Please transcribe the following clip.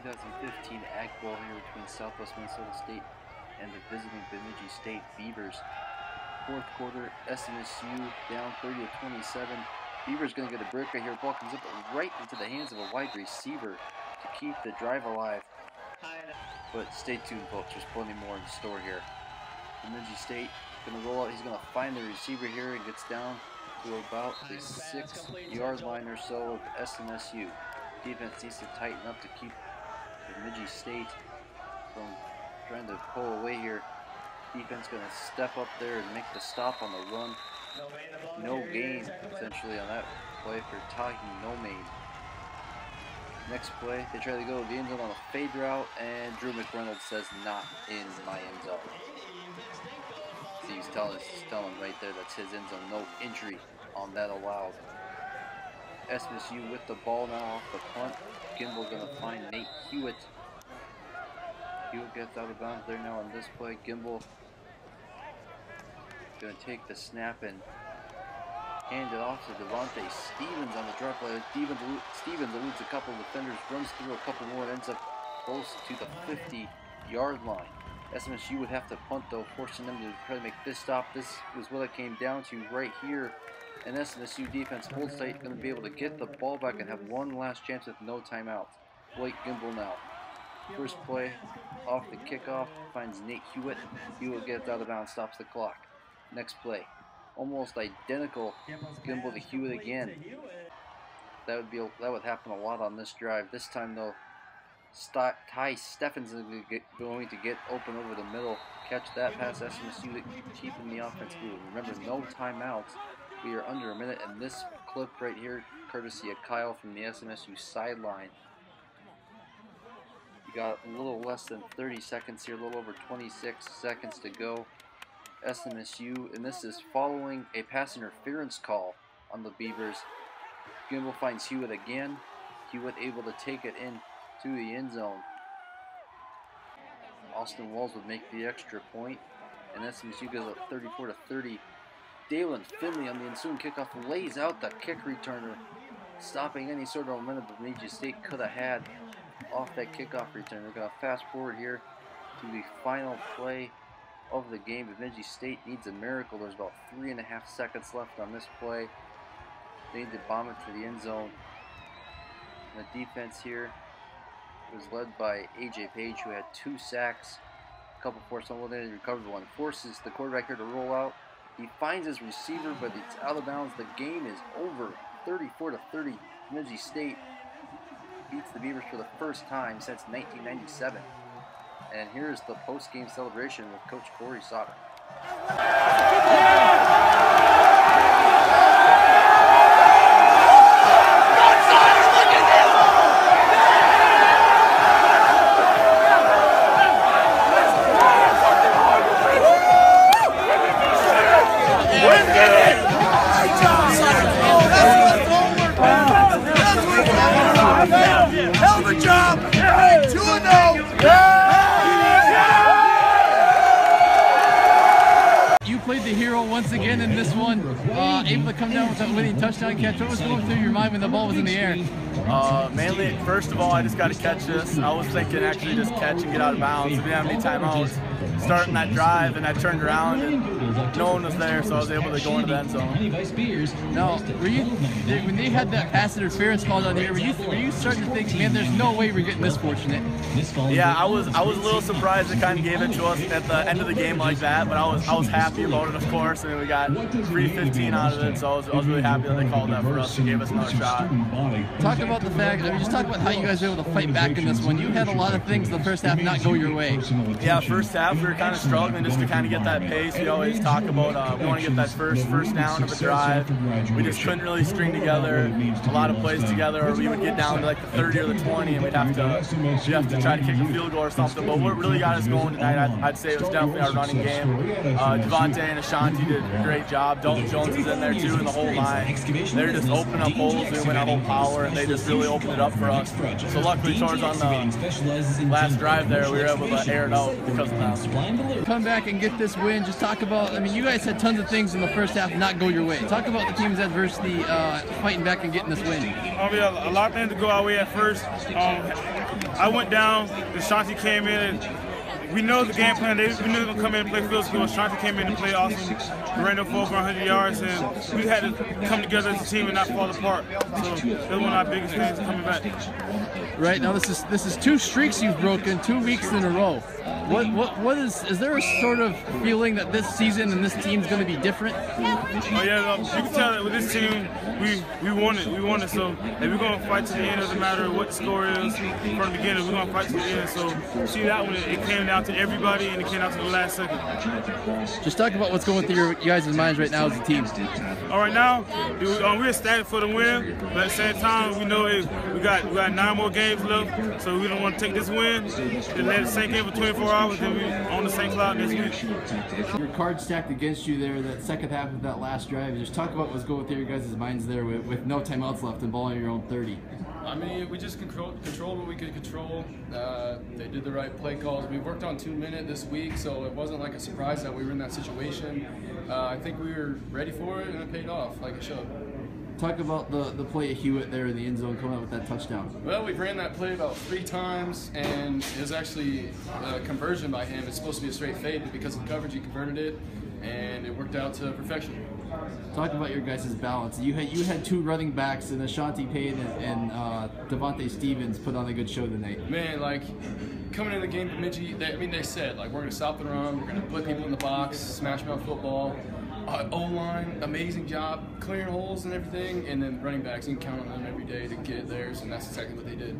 2015 Ag Bowl here between Southwest Minnesota State and the visiting Bemidji State Beavers. Fourth quarter, SMSU down 30-27. Beavers going to get a break right here. Ball comes up right into the hands of a wide receiver to keep the drive alive. But stay tuned, folks. There's plenty more in store here. Bemidji State going to roll out. He's going to find the receiver here and gets down to about the 6-yard line or so of SMSU. Defense needs to tighten up to keep Bemidji State from trying to pull away here. Defense going to step up there and make the stop on the run. No gain essentially on that play for Tahi No Main. Next play, they try to go to the end zone on a fade route, and Drew McReynolds says, "Not in my end zone." See, he's telling right there that's his end zone. No entry on that allowed. SMSU with the ball now off the punt. Gimbel going to find Nate Hewitt. Hewitt gets out of bounds there now on this play. Gimbel going to take the snap and hand it off to Devontae Stevens on the drop play. Stevens eludes a couple of defenders, runs through a couple more, and ends up close to the 50-yard line. SMSU would have to punt though, forcing them to try to make this stop. This was what it came down to right here. And SMSU defense holds tight, going to be able to get the ball back and have one last chance with no timeout. Blake Gimbel now. First play off the kickoff, finds Nate Hewitt. Hewitt gets out of bounds, stops the clock. Next play, almost identical. Gimbel to Hewitt again. That would happen a lot on this drive. This time though, Ty Steffens is going to get open over the middle. Catch that pass, SMSU to keeping the offense moving. Remember, no timeouts. We are under a minute, and this clip right here, courtesy of Kyle from the SMSU sideline. You got a little less than 30 seconds here, a little over 26 seconds to go. SMSU, and this is following a pass interference call on the Beavers. Gimbel finds Hewitt again. Hewitt able to take it in to the end zone. Austin Walls would make the extra point, and SMSU goes up 34-30. Dalen Finley on the ensuing kickoff lays out the kick returner, stopping any sort of momentum Bemidji State could have had off that kickoff return. We're going to fast forward here to the final play of the game. Bemidji State needs a miracle. There's about 3.5 seconds left on this play. They need to bomb it to the end zone. And the defense here was led by A.J. Page, who had 2 sacks, a couple forced fumbles, and recovered one. Forces the quarterback here to roll out. He finds his receiver, but it's out of bounds. The game is over. 34-30. Bemidji State beats the Beavers for the first time since 1997. And here's the post-game celebration with Coach Corey Sauter. Hell of a job! 2-0! You played the hero once again in this one, able to come down with that winning touchdown catch. What was going through your mind when the ball was in the air? Mainly, first of all, I just got to catch this. I was thinking actually just catch and get out of bounds. We didn't have any timeouts starting that drive, and I turned around and no one was there, so I was able to go into the end zone. Now, when they had that pass interference called on here, were you starting to think, man, there's no way we're getting this fortunate? Yeah, I was a little surprised they kind of gave it to us at the end of the game like that, but I was happy about it, of course, and we got 3:15 out of it, so I was really happy that they called that for us and gave us another shot. Talk about the fact, just talk about how you guys were able to fight back in this one. You had a lot of things the first half not go your way. Yeah, first half we were kind of struggling just to kind of get that pace. We always talk about we want to get that first down of a drive. We just couldn't really string together a lot of plays together, or we would get down to like the 30 or the 20 and we'd have to try to kick a field goal or something. But what really got us going tonight, I'd say it was definitely our running game. Devontae and Ashanti did a great job. Dalton Jones is in there too, and the whole line. They're just opening up holes. We went our whole power, and they just really opened it up for us. So luckily, towards on the last drive there, we were able to air it out because of that. Come back and get this win. Just talk about, I mean, you guys had tons of things in the first half not go your way. Talk about the team's adversity, fighting back and getting this win. A lot of things to go our way at first. I went down, Ashanti came in, and we know the game plan. We knew they were going to come in and play field goal. Ashanti came in and play awesome. Ran for over 100 yards, and we had to come together as a team and not fall apart. So that's one of our biggest things coming back. Right now, this is 2 streaks you've broken 2 weeks in a row. What is there a sort of feeling that this season and this team's going to be different? Oh yeah, you can tell that with this team, we won it. We won it. So if we're going to fight to the end, doesn't matter what the score is from the beginning. We're going to fight to the end. So see that one, it came down to everybody, and it came down to the last second. Just talk about what's going through your guys' minds right now as a team. All right, now we're ecstatic for the win, but at the same time, we know we got 9 more games left, so we don't want to take this win and let it sink in for 24 hours, then we on the same cloud next week. Your card stacked against you there, that second half of that last drive. Just talk about what's going through your guys' minds there with no timeouts left and ball on your own 30. I mean, we just controlled what we could control. They did the right play calls. We worked on 2-minute this week, so it wasn't like a surprise that we were in that situation. I think we were ready for it, and it paid off like it should. Talk about the play of Hewitt there in the end zone coming out with that touchdown. Well, we ran that play about 3 times, and it was actually a conversion by him. It's supposed to be a straight fade, but because of coverage, he converted it, and it worked out to perfection. Talk about your guys' balance. You had 2 running backs, and Ashanti Payne and Devontae Stevens put on a good show tonight. Man, like, coming in the game, Bemidji, they said, like, we're going to stop the run, we're going to put people in the box, smash mouth football. O-line, amazing job clearing holes and everything, and then running backs, you can count on them every day to get theirs, and that's exactly what they did.